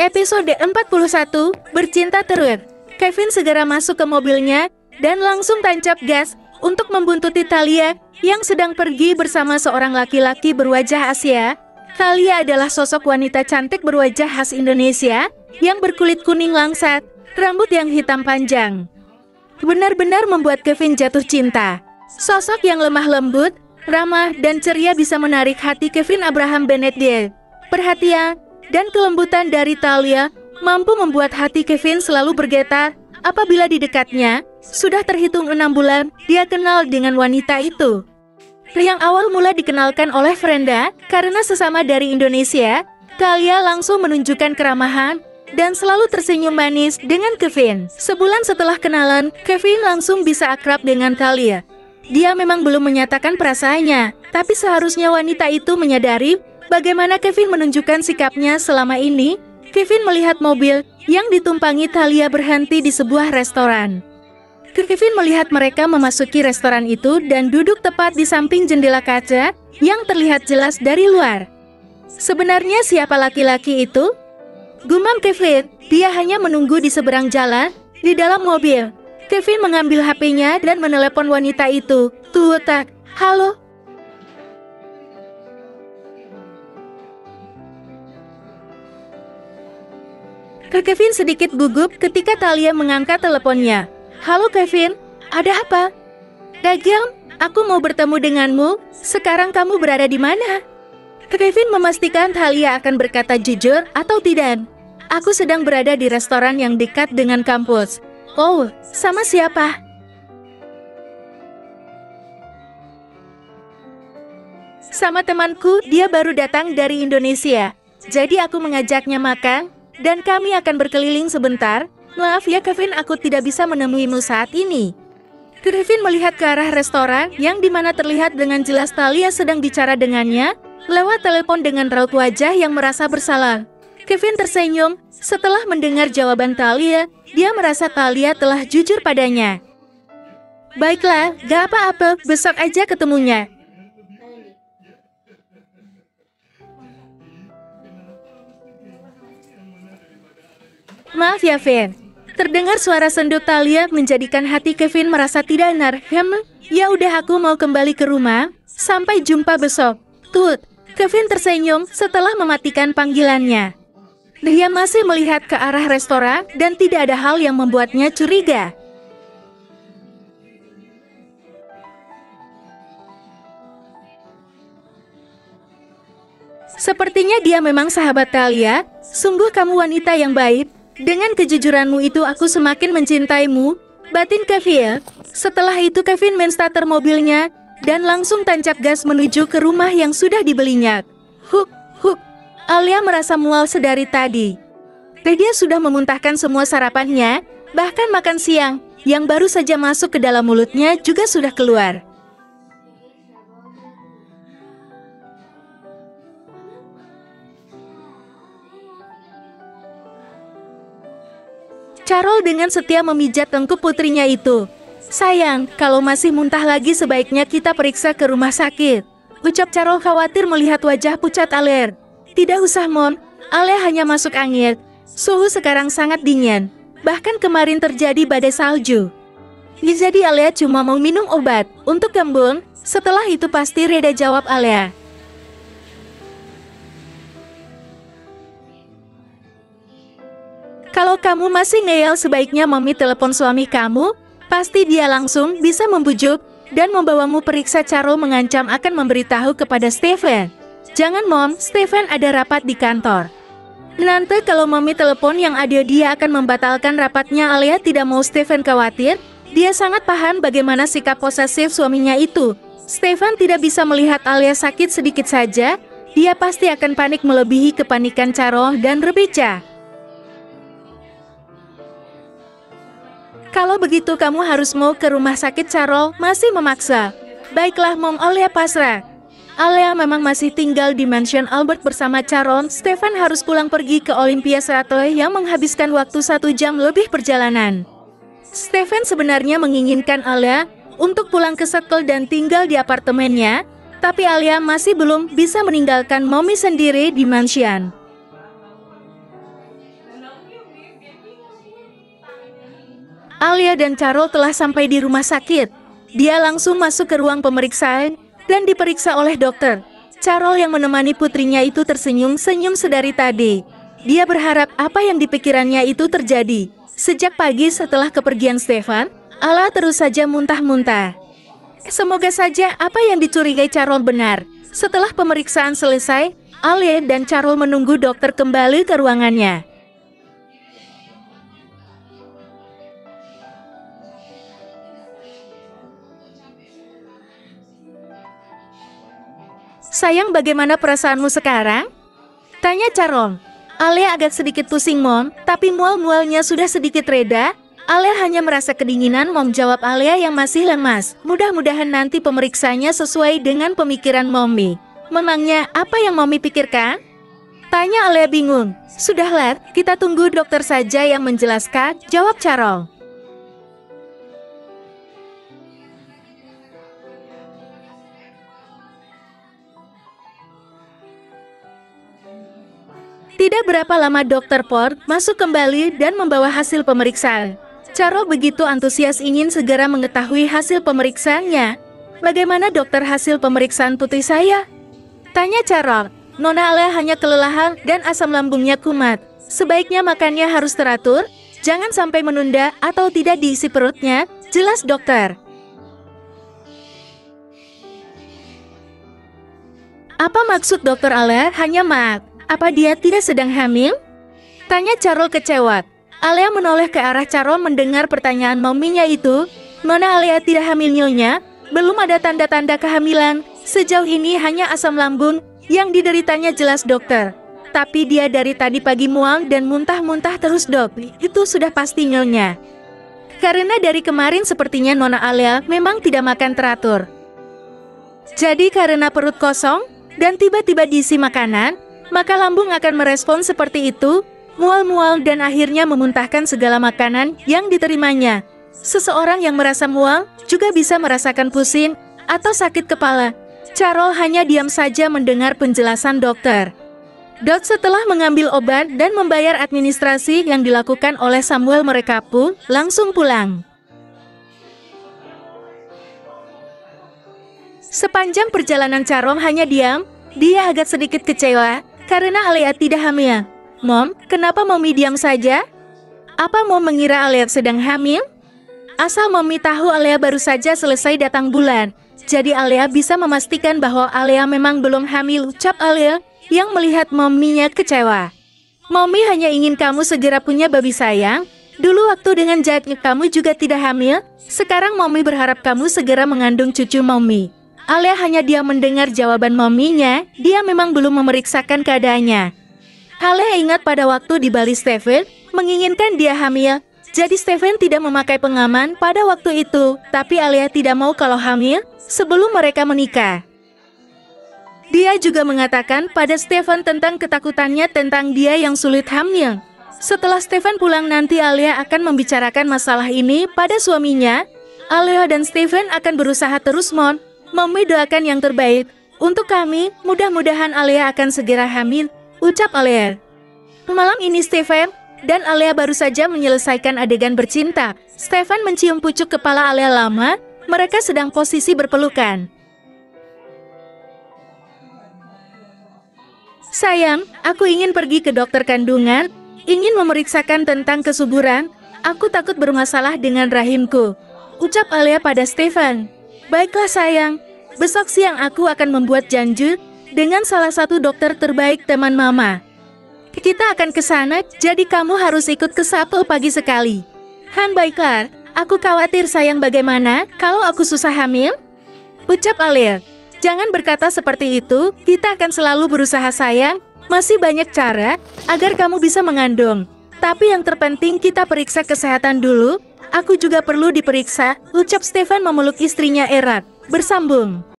Episode 41, Bercinta Terus. Kevin segera masuk ke mobilnya dan langsung tancap gas untuk membuntuti Thalia yang sedang pergi bersama seorang laki-laki berwajah Asia. Thalia adalah sosok wanita cantik berwajah khas Indonesia yang berkulit kuning langsat, rambut yang hitam panjang. Benar-benar membuat Kevin jatuh cinta. Sosok yang lemah lembut, ramah, dan ceria bisa menarik hati Kevin Abraham Benedict. Perhatian dan kelembutan dari Thalia mampu membuat hati Kevin selalu bergetar apabila di dekatnya. Sudah terhitung 6 bulan dia kenal dengan wanita itu. Yang awal mula dikenalkan oleh Frenda karena sesama dari Indonesia, Thalia langsung menunjukkan keramahan dan selalu tersenyum manis dengan Kevin. Sebulan setelah kenalan, Kevin langsung bisa akrab dengan Thalia. Dia memang belum menyatakan perasaannya, tapi seharusnya wanita itu menyadari bagaimana Kevin menunjukkan sikapnya selama ini. Kevin melihat mobil yang ditumpangi Thalia berhenti di sebuah restoran. Kevin melihat mereka memasuki restoran itu dan duduk tepat di samping jendela kaca yang terlihat jelas dari luar. Sebenarnya siapa laki-laki itu? Gumam Kevin, dia hanya menunggu di seberang jalan, di dalam mobil. Kevin mengambil HP-nya dan menelepon wanita itu. Tutak, halo? Kevin sedikit gugup ketika Thalia mengangkat teleponnya. Halo Kevin, ada apa? Gagal, aku mau bertemu denganmu. Sekarang kamu berada di mana? Kevin memastikan Thalia akan berkata jujur atau tidak. Aku sedang berada di restoran yang dekat dengan kampus. Oh, sama siapa? Sama temanku, dia baru datang dari Indonesia. Jadi aku mengajaknya makan, dan kami akan berkeliling sebentar. Maaf ya Kevin, aku tidak bisa menemuimu saat ini. Kevin melihat ke arah restoran yang dimana terlihat dengan jelas Thalia sedang bicara dengannya lewat telepon dengan raut wajah yang merasa bersalah. Kevin tersenyum setelah mendengar jawaban Thalia. Dia merasa Thalia telah jujur padanya. Baiklah, gak apa-apa, besok aja ketemunya. Maaf ya, Vin. Terdengar suara sendu Thalia menjadikan hati Kevin merasa tidak enak. Ya udah, aku mau kembali ke rumah. Sampai jumpa besok. Tut, Kevin tersenyum setelah mematikan panggilannya. Dia masih melihat ke arah restoran dan tidak ada hal yang membuatnya curiga. Sepertinya dia memang sahabat Thalia. Sungguh kamu wanita yang baik. Dengan kejujuranmu itu aku semakin mencintaimu, batin Kevin. Setelah itu Kevin menstarter mobilnya dan langsung tancap gas menuju ke rumah yang sudah dibelinya. Huk. Alia merasa mual sedari tadi. Dia sudah memuntahkan semua sarapannya, bahkan makan siang yang baru saja masuk ke dalam mulutnya juga sudah keluar. Carol dengan setia memijat tengkuk putrinya itu. Sayang, kalau masih muntah lagi sebaiknya kita periksa ke rumah sakit. Ucap Carol khawatir melihat wajah pucat Alia. Tidak usah, Mon. Alia hanya masuk angin. Suhu sekarang sangat dingin. Bahkan kemarin terjadi badai salju. Jadi Alia cuma mau minum obat untuk gembul. Setelah itu pasti reda, jawab Alia. Kalau kamu masih ngeyel, sebaiknya Mami telepon suami kamu. Pasti dia langsung bisa membujuk dan membawamu periksa. Carol mengancam akan memberitahu kepada Stephen. Jangan Mom, Stephen ada rapat di kantor. Nanti kalau Mami telepon yang ada dia akan membatalkan rapatnya. Alia tidak mau Stephen khawatir. Dia sangat paham bagaimana sikap posesif suaminya itu. Stephen tidak bisa melihat Alia sakit sedikit saja. Dia pasti akan panik melebihi kepanikan Carol dan Rebecca. Kalau begitu kamu harus mau ke rumah sakit. Carol masih memaksa. Baiklah Mom, Alia pasrah. Alia memang masih tinggal di mansion Albert bersama Carol. Stephen harus pulang pergi ke Olympia Shuttle yang menghabiskan waktu 1 jam lebih perjalanan. Stephen sebenarnya menginginkan Alia untuk pulang ke Shuttle dan tinggal di apartemennya, tapi Alia masih belum bisa meninggalkan Mommy sendiri di mansion. Alia dan Carol telah sampai di rumah sakit. Dia langsung masuk ke ruang pemeriksaan dan diperiksa oleh dokter. Carol yang menemani putrinya itu tersenyum-senyum sedari tadi. Dia berharap apa yang dipikirannya itu terjadi. Sejak pagi setelah kepergian Stefan, Ala terus saja muntah-muntah. Semoga saja apa yang dicurigai Carol benar. Setelah pemeriksaan selesai, Alia dan Carol menunggu dokter kembali ke ruangannya. Sayang, bagaimana perasaanmu sekarang? Tanya Carol. Alia agak sedikit pusing, Mom, tapi mual-mualnya sudah sedikit reda. Alia hanya merasa kedinginan, Mom, jawab Alia yang masih lemas. Mudah-mudahan nanti pemeriksanya sesuai dengan pemikiran Mommy. Memangnya apa yang Mommy pikirkan? Tanya Alia bingung. Sudahlah, kita tunggu dokter saja yang menjelaskan, jawab Carol. Tidak berapa lama Dr. Ford masuk kembali dan membawa hasil pemeriksaan. Carol begitu antusias ingin segera mengetahui hasil pemeriksaannya. Bagaimana dokter hasil pemeriksaan putri saya? Tanya Carol. Nona Alia hanya kelelahan dan asam lambungnya kumat. Sebaiknya makannya harus teratur, jangan sampai menunda atau tidak diisi perutnya, jelas dokter. Apa maksud dokter Alia hanya mak? Apa dia tidak sedang hamil? Tanya Carol kecewa. Alia menoleh ke arah Carol mendengar pertanyaan mominya itu. Nona Alia tidak hamil, Nyonya. Belum ada tanda-tanda kehamilan. Sejauh ini hanya asam lambung yang dideritanya, jelas dokter. Tapi dia dari tadi pagi mual dan muntah-muntah terus, Dok. Itu sudah pasti, Nyonya. Karena dari kemarin sepertinya Nona Alia memang tidak makan teratur. Jadi karena perut kosong dan tiba-tiba diisi makanan, maka lambung akan merespon seperti itu, mual-mual dan akhirnya memuntahkan segala makanan yang diterimanya. Seseorang yang merasa mual juga bisa merasakan pusing atau sakit kepala. Carol hanya diam saja mendengar penjelasan dokter. Dok setelah mengambil obat dan membayar administrasi yang dilakukan oleh Samuel, mereka pun langsung pulang. Sepanjang perjalanan Carol hanya diam, dia agak sedikit kecewa karena Alia tidak hamil. Mom, kenapa Mommy diam saja? Apa Mom mengira Alia sedang hamil? Asal Mommy tahu Alia baru saja selesai datang bulan. Jadi Alia bisa memastikan bahwa Alia memang belum hamil, ucap Alia yang melihat Mommy-nya kecewa. Mommy hanya ingin kamu segera punya baby sayang. Dulu waktu dengan Jack kamu juga tidak hamil. Sekarang Mommy berharap kamu segera mengandung cucu Mommy. Alia hanya diam mendengar jawaban Mommy-nya. Dia memang belum memeriksakan keadaannya. Alia ingat pada waktu di Bali Stephen menginginkan dia hamil. Jadi Stephen tidak memakai pengaman pada waktu itu. Tapi Alia tidak mau kalau hamil sebelum mereka menikah. Dia juga mengatakan pada Stephen tentang ketakutannya tentang dia yang sulit hamil. Setelah Stephen pulang nanti Alia akan membicarakan masalah ini pada suaminya. Alia dan Stephen akan berusaha terus, Mon. Mommy doakan yang terbaik untuk kami, mudah-mudahan Alia akan segera hamil, ucap Alia. Malam ini Stephen dan Alia baru saja menyelesaikan adegan bercinta. Stephen mencium pucuk kepala Alia lama, mereka sedang posisi berpelukan. Sayang, aku ingin pergi ke dokter kandungan, ingin memeriksakan tentang kesuburan. Aku takut bermasalah dengan rahimku, ucap Alia pada Stephen. Baiklah sayang, besok siang aku akan membuat janji dengan salah satu dokter terbaik teman mama. Kita akan ke sana, jadi kamu harus ikut ke Sabtu pagi sekali. Han, baiklah, aku khawatir sayang, bagaimana kalau aku susah hamil? Ucap Alia. Jangan berkata seperti itu, kita akan selalu berusaha sayang, masih banyak cara agar kamu bisa mengandung. Tapi yang terpenting kita periksa kesehatan dulu. Aku juga perlu diperiksa, ucap Stephen memeluk istrinya erat. Bersambung.